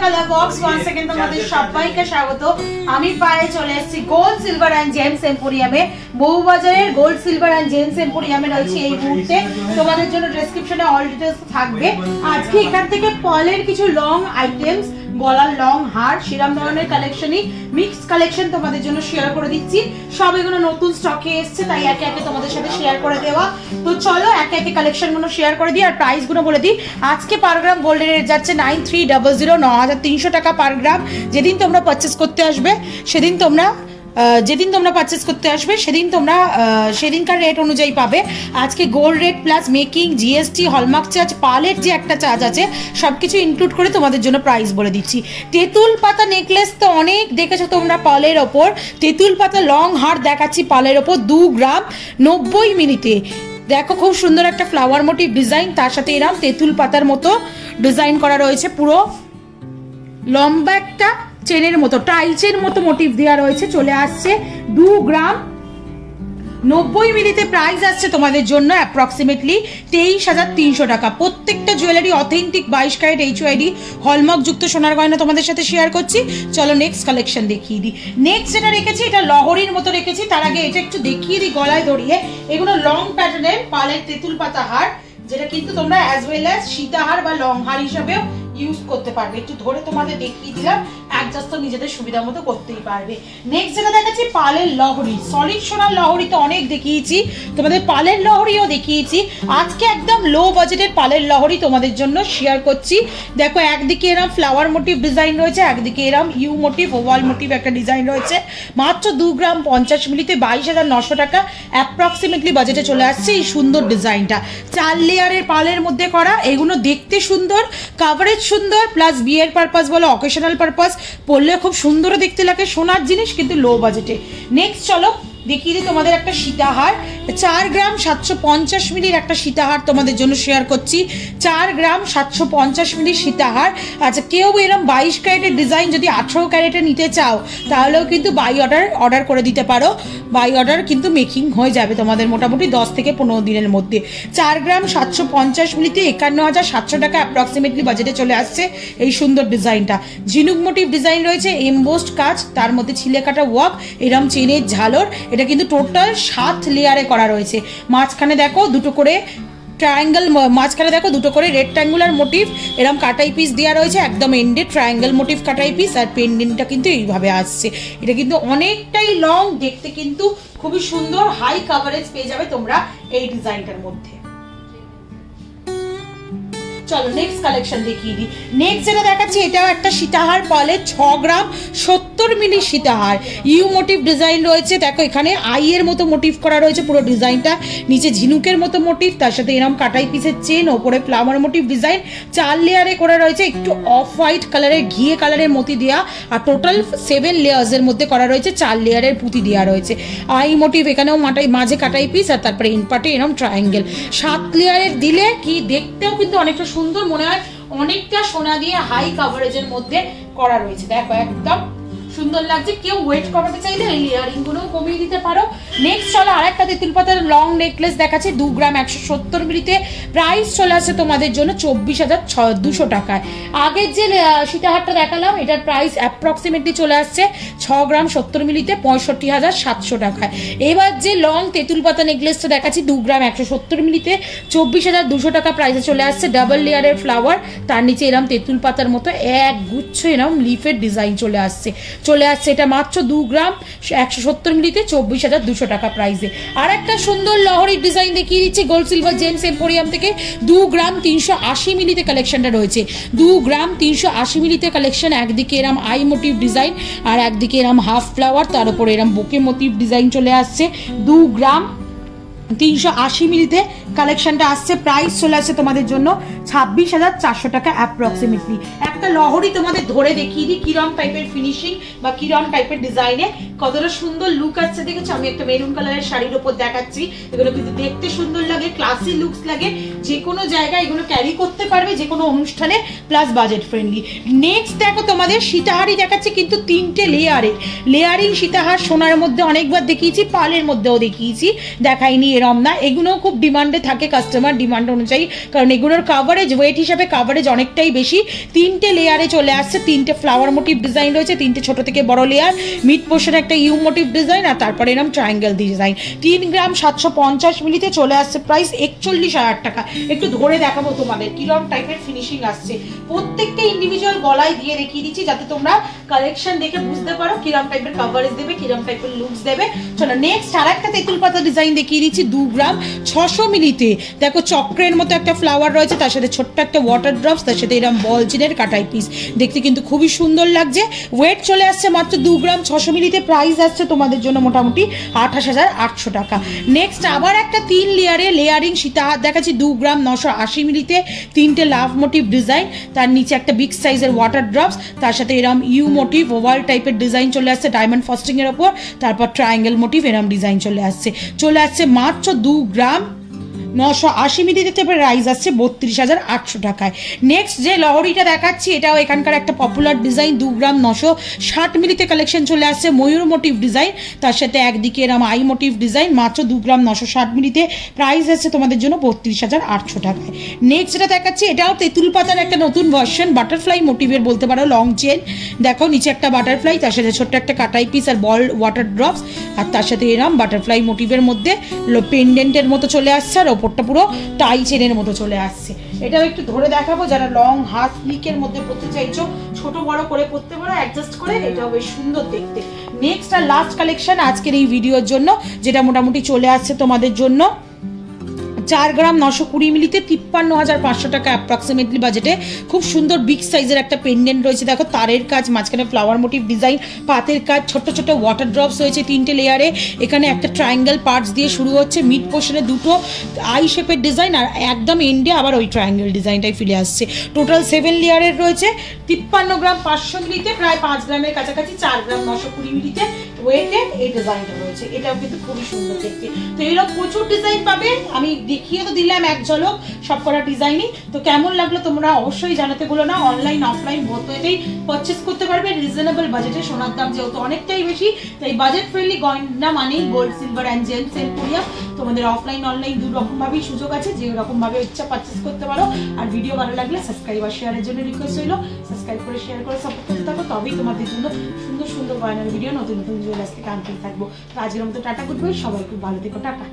Colour box once second তোমাদের সবাইকে স্বাগত। আমি পায়ে চলে এসেছি গোল্ড সিলভার এন্ড জেমস এম্পোরিয়ামে। বউবাজারের গোল্ড সিলভার এন্ড জেমস এম্পোরিয়ামে রয়েছে এই মুহূর্তে। তোমাদের জন্য ডেসক্রিপশনে অল ডিটেইলস থাকবে। আজকে এখান থেকে পার্লের কিছু লং আইটেমস, গলার লং হার, সেরকম ধরনের কালেকশনই মিক্স কালেকশন তোমাদের জন্য শেয়ার করে দিচ্ছি। সব এগুলো নতুন স্টকে এসেছে, তাই একে একে তোমাদের সাথে শেয়ার করে দেওয়া। তো চলো একে একে কালেকশনগুলো শেয়ার করে দিই আর প্রাইসগুলো বলে দিই। আজকে পার গ্রাম গোল্ডের রেট যাচ্ছে 9300, 9300 টাকা পার গ্রাম। যেদিন তোমরা পারচেস করতে আসবে সেদিন তোমরা সেদিনকার রেট অনুযায়ী পাবে। আজকে gold rate plus making, GST, hallmark charge, পার্লের যে একটা চার্জ আছে সব কিছু ইনক্লুড করে তোমাদের জন্য প্রাইস বলে দিচ্ছি। তেঁতুল পাতা নেকলেস তো অনেক দেখেছো তোমরা পার্লের ওপর। তেঁতুল পাতা লং হার দেখাচ্ছি পার্লের ওপর 2 গ্রাম 90 মিনিটে। দেখো খুব সুন্দর একটা ফ্লাওয়ার মোটিভ ডিজাইন, তার সাথে এরকম তেঁতুল পাতার মতো ডিজাইন করা রয়েছে। পুরো লম্বা একটা চেনের মতো টাইলসের মতো মোটিভ দেওয়া রয়েছে। চলে আসছে 2 গ্রাম 90 মিলিতে। প্রাইস আসছে তোমাদের জন্য অ্যাপ্রক্সিমেটলি 23,300 টাকা। প্রত্যেকটা jewellery authentic 22 carat HYD hallmark যুক্ত সোনার গয়না তোমাদের সাথে শেয়ার করছি। চলো নেক্সট কালেকশন দেখিয়ে দিই। নেক্সট যেটা রেখেছি এটা লহরির মতো রেখেছি। তার আগে এটা একটু দেখিয়ে দিই গলায় ধরিয়ে। এগুলো লং প্যাটার্নের পার্লের তেঁতুল পাতা হার, যেটা কিন্তু তোমরা অ্যাজ ওয়েল অ্যাজ সীতাহার বা লং হার হিসাবেও ইউজ করতে পারবে। একটু ধরে তোমাদের দেখিয়ে দিলাম, অ্যাডজাস্ট তো নিজেদের সুবিধা মতো করতেই পারবে। নেক্সট যেটা দেখাচ্ছি পার্লের লহরি। সলিড সোনার লহরি তো অনেক দেখিয়েছি, তোমাদের পার্লের লহরিও দেখিয়েছি। আজকে একদম লো বাজেটের পার্লের লহরি তোমাদের জন্য শেয়ার করছি। দেখো একদিকে এরম ফ্লাওয়ার মোটিভ ডিজাইন রয়েছে, একদিকে এরম ইউ মোটিভ, ওভাল মোটিভ একটা ডিজাইন রয়েছে। মাত্র 2 গ্রাম 50 মিলিতে 22,900 টাকা অ্যাপ্রক্সিমেটলি বাজেটে চলে আসছে এই সুন্দর ডিজাইনটা। 4 লেয়ারের পার্লের মধ্যে করা। এগুলো দেখতে সুন্দর, কাভারেজ সুন্দর, প্লাস বিয়ের পারপাস বলো, অকেশনাল পারপাস পরলে খুব সুন্দর দেখতে লাগে। সোনার জিনিস কিন্তু লো বাজেটে। নেক্সট চলো দেখিয়ে দিই তোমাদের একটা সীতাহার। 4 গ্রাম 750 মিলির একটা সীতাহার তোমাদের জন্য শেয়ার করছি। 4 গ্রাম 750 মিলির সীতাহার। আচ্ছা, কেউ এরকম 22 ক্যারেটের ডিজাইন যদি 18 ক্যারেটে নিতে চাও তাহলেও কিন্তু বাই অর্ডার করে দিতে পারো। বাই অর্ডার কিন্তু মেকিং হয়ে যাবে তোমাদের মোটামুটি 10 থেকে 15 দিনের মধ্যে। 4 গ্রাম 750 মিলিতে 51,700 টাকা অ্যাপ্রক্সিমেটলি বাজেটে চলে আসছে এই সুন্দর ডিজাইনটা। ঝিনুক মোটিভ ডিজাইন রয়েছে, এমবোসড কাজ, তার মধ্যে ছিলে কাটা ওয়ার্ক, এরম চেনের ঝালর। এটা কিন্তু টোটাল 7 লেয়ারে করা রয়েছে। মাঝখানে দেখো দুটো করে ট্রায়াঙ্গেল, মাঝখানে দেখো দুটো করে রেক্ট্যাঙ্গুলার মোটিভ এরকম কাটাই পিস দেওয়া রয়েছে। একদম এন্ডে ট্রায়াঙ্গেল মোটিভ কাটাই পিস, আর পেন্ডেন্টটা কিন্তু এইভাবে আসছে। এটা কিন্তু অনেকটাই লং, দেখতে কিন্তু খুবই সুন্দর, হাই কাভারেজ পেয়ে যাবে তোমরা এই ডিজাইনটার মধ্যে। চলো নেক্সট কালেকশন দেখিয়ে দিই। নেক্সট যেটা দেখাচ্ছি এটাও একটা সীতাহার পার্লের 6 গ্রাম 70 মিলি সীতাহার। ইউ মোটিভ ডিজাইন রয়েছে। দেখো এখানে আইয়ের মতো মোটিভ করা রয়েছে পুরো ডিজাইনটা, নিচে ঝিনুকের মতো মোটিভ, তার সাথে এরকম কাটাই পিসের চেন, ওপরে ফ্লাওয়ার মোটিভ ডিজাইন। 4 লেয়ারে করা রয়েছে, একটু অফ হোয়াইট কালারের, ঘিয়ে কালারের মতি দেওয়া, আর টোটাল 7 লেয়ার্সের মধ্যে করা রয়েছে। 4 লেয়ারের পুঁতি দেওয়া রয়েছে। আই মোটিভ এখানেও মাঝে কাটাই পিস, আর তারপরে ইনপার্টে এরকম ট্রায়াঙ্গেল। 7 লেয়ারের দিলে কি দেখতেও কিন্তু অনেকটা সুন্দর মনে হয়, অনেকটা সোনা দিয়ে হাই কাভারেজের মধ্যে করা রয়েছে। দেখো একদম সুন্দর লাগছে। কেউ ওয়েট কমাতে চাইলে এই ইয়ারিং গুলো কমিয়ে দিতে পারো। নেক্সট চলো আরেকটা তেঁতুল পাতার লং নেকলেস দেখাচ্ছি 2 গ্রাম 170 মিলিতে। প্রাইস চলে আসছে তোমাদের জন্য 24,200 টাকায়। আগের যে সীতাহারটা দেখালাম এটার প্রাইস অ্যাপ্রক্সিমেটলি চলে আসছে 6 গ্রাম 70 মিলিতে 65,700 টাকায়। এবার যে লং তেঁতুল পাতা নেকলেসটা দেখাচ্ছি 2 গ্রাম 170 মিলিতে 24,200 টাকা প্রাইসে চলে আসছে। ডাবল লেয়ারের ফ্লাওয়ার, তার নিচে এরম তেঁতুল পাতার মতো এক গুচ্ছ এরম লিফের ডিজাইন চলে আসছে এটা মাত্র 2 গ্রাম 170 মিলিতে 24,200 টাকা প্রাইসে। আর একটা সুন্দর লহরির ডিজাইন দেখিয়ে দিচ্ছি গোল্ড সিলভার জেমস এম্পোরিয়াম থেকে। 2 গ্রাম 380 মিলিতে কালেকশনটা রয়েছে। 2 গ্রাম 380 মিলিতে কালেকশন। একদিকে এরম আই মোটিভ ডিজাইন, আর একদিকে এরম হাফ ফ্লাওয়ার, তার উপরে এরম বোকে মোটিভ ডিজাইন চলে আসছে। 2 গ্রাম 380 মিলিতে কালেকশনটা আসছে। প্রাইস চলে আসছে তোমাদের জন্য 26,400 টাকা অ্যাপ্রক্সিমেটলি। একটা লহরি তোমাদের ধরে দেখিয়ে দিই কিরম টাইপের ফিনিশিং বা কিরম টাইপের ডিজাইনে কতটা সুন্দর লুক আসছে। দেখেছো আমি একটা মেরুন কালারের শাড়ির উপর দেখাচ্ছি। এগুলো কিন্তু দেখতে সুন্দর লাগে, ক্লাসি লুকস লাগে, যে কোনো জায়গায় এগুলো ক্যারি করতে পারবে, যে কোনো অনুষ্ঠানে, প্লাস বাজেট ফ্রেন্ডলি। নেক্সট দেখো তোমাদের সীতাহারই দেখাচ্ছি কিন্তু 3টে লেয়ারিং সীতাহার। সোনার মধ্যে অনেকবার দেখিয়েছি, পার্লের মধ্যেও দেখিয়েছি, দেখাইনি এরম না, এগুলোও খুব ডিমান্ডে থাকে কাস্টমার ডিমান্ড অনুযায়ী, কারণ এগুলোর কাভারেজ ওয়েট হিসাবে কাভারেজ অনেকটাই বেশি। 3টে লেয়ারে চলে আসছে, 3টে ফ্লাওয়ার মোটিভ ডিজাইন রয়েছে, 3টে ছোট থেকে বড় লেয়ার, মিড পোর্শনে একটা ইউ মোটিভ ডিজাইন, আর তারপরে এরকম ট্রায়াঙ্গেল ডিজাইন। 3 গ্রাম 750 মিলিতে চলে আসছে প্রাইস 41,000 টাকা। একটু ধরে দেখাবো তোমাদের কিরকম টাইপের ফিনিশিং আসছে, প্রত্যেকটা ইন্ডিভিজুয়াল গলায় দিয়ে দেখিয়ে দিচ্ছি যাতে তোমরা কালেকশন দেখে বুঝতে পারো কিরকম টাইপের কাভারেজ দেবে, কিরকম টাইপের লুকস দেবে। চলো নেক্সট আর একটা তেঁতুল পাতা ডিজাইন দেখিয়ে দিচ্ছি 2 গ্রাম 600 মিলিতে। দেখো চক্রের মতো একটা ফ্লাওয়ার রয়েছে, তার সাথে ছোট্ট একটা ওয়াটার ড্রপস, তার সাথে এরকম বল চিনের কাটাই পিস, দেখতে কিন্তু খুবই সুন্দর লাগছে। ওয়েট চলে আসছে মাত্র 2 গ্রাম 600 মিলিতে, প্রাইস আসছে তোমাদের জন্য মোটামুটি 28,800 টাকা। নেক্সট আবার একটা 3 লেয়ারে লেয়ারিং সীতা হাত দেখাচ্ছি 2 গ্রাম 980 মিলিতে, 3টে লাভ মোটিভ ডিজাইন, তার নিচে একটা বিগ সাইজের ওয়াটার ড্রপস, তার সাথে এরকম ইউ মোটিভ ওভাল টাইপের ডিজাইন চলে আসছে ডায়মন্ড ফস্টিং এর ওপর, তারপর ট্রায়াঙ্গেল মোটিভ এরকম ডিজাইন চলে আসছে মাত্র 2 গ্রাম 980 মিলিতে প্রাইস আসছে 32,800 টাকায়। নেক্সট যে লহরিটা দেখাচ্ছি এটাও এখানকার একটা পপুলার ডিজাইন, 2 গ্রাম 960 মিলিতে কালেকশন চলে আসছে, ময়ূর মোটিভ ডিজাইন, তার সাথে একদিকে এরম আই মোটিভ ডিজাইন, মাত্র 2 গ্রাম 960 মিলিতে, প্রাইস আসছে তোমাদের জন্য 32,800 টাকায়। নেক্সট যেটা দেখাচ্ছি এটাও তেঁতুল পাতার একটা নতুন ভার্সন, বাটারফ্লাই মোটিভের বলতে পারো, লং চেন, দেখো নিচে একটা বাটারফ্লাই, তার সাথে ছোট্ট একটা কাটাই পিস আর বল ওয়াটার ড্রপস, আর তার সাথে এরম বাটারফ্লাই মোটিভের মধ্যে পেন্ডেন্টের মতো চলে আসছে, আর ওপরটা পুরো টাই চেনের মতো চলে আসছে। এটাও একটু ধরে দেখাবো, যারা লং হাত স্লিকের মধ্যে পড়তে চাইছো, ছোট বড় করে পড়তে পারো, অ্যাডজাস্ট করে, এটাও বেশ সুন্দর দেখতে। নেক্সট আর লাস্ট কালেকশন আজকের এই ভিডিওর জন্য, যেটা মোটামুটি চলে আসছে তোমাদের জন্য 4 গ্রাম 920 মিলিতে 53,500 টাকা অ্যাপ্রক্সিমেটলি বাজেটে। খুব সুন্দর বিগ সাইজের একটা পেন্ডেন্ট রয়েছে, দেখো তারের কাজ, মাঝখানে ফ্লাওয়ার মোটিভ ডিজাইন, পাতের কাজ, ছোট ছোট ওয়াটার ড্রপস রয়েছে 3টে লেয়ারে, এখানে একটা ট্রায়াঙ্গেল পার্টস দিয়ে শুরু হচ্ছে, মিড পোর্শনে 2টো আই শেপের ডিজাইন, আর একদম এন্ডে আবার ওই ট্রায়াঙ্গেল ডিজাইনটাই ফিরে আসছে। টোটাল 7 লেয়ারের রয়েছে, 53 গ্রাম 500 মিলিতে, প্রায় 5 গ্রামের কাছাকাছি, 4 গ্রাম 920 মিলিতে ওয়েটে এই ডিজাইনটা রয়েছে। এটাও কিন্তু খুবই সুন্দর দেখতে। তো এরকম প্রচুর ডিজাইন পাবে, আমি দেখিয়ে তো দিলাম এক ঝলক সব করা ডিজাইনই। তো কেমন লাগলো তোমরা অবশ্যই জানাতে ভুলো না। অনলাইন অফলাইন বোথওয়েতেই পারচেস করতে পারবে রিজনেবল বাজেটে। সোনার দাম যেহেতু অনেকটাই বেশি, তাই বাজেট ফ্রেন্ডলি গয়না মানেই গোল্ড সিলভার অ্যান্ড জেমস এর কুরিয়ার। তোমাদের অফলাইন অনলাইন দু রকম ভাবেই সুযোগ আছে, যে রকম ভাবে ইচ্ছা পারচেস করতে পারো। আর ভিডিও ভালো লাগলে সাবস্ক্রাইব আর শেয়ারের জন্য রিকোয়েস্ট রইলো, সাবস্ক্রাইব করে শেয়ার করে সাপোর্ট করতে থাকো, তবেই তোমাদের জন্য সুন্দর সুন্দর গয়নার ভিডিও নতুন নতুন ভিডিও আসতে কানতেই থাকবো। তো আজকের মতো টাটা, গুড বাই, সবাই খুব ভালো থেকো, টাটা।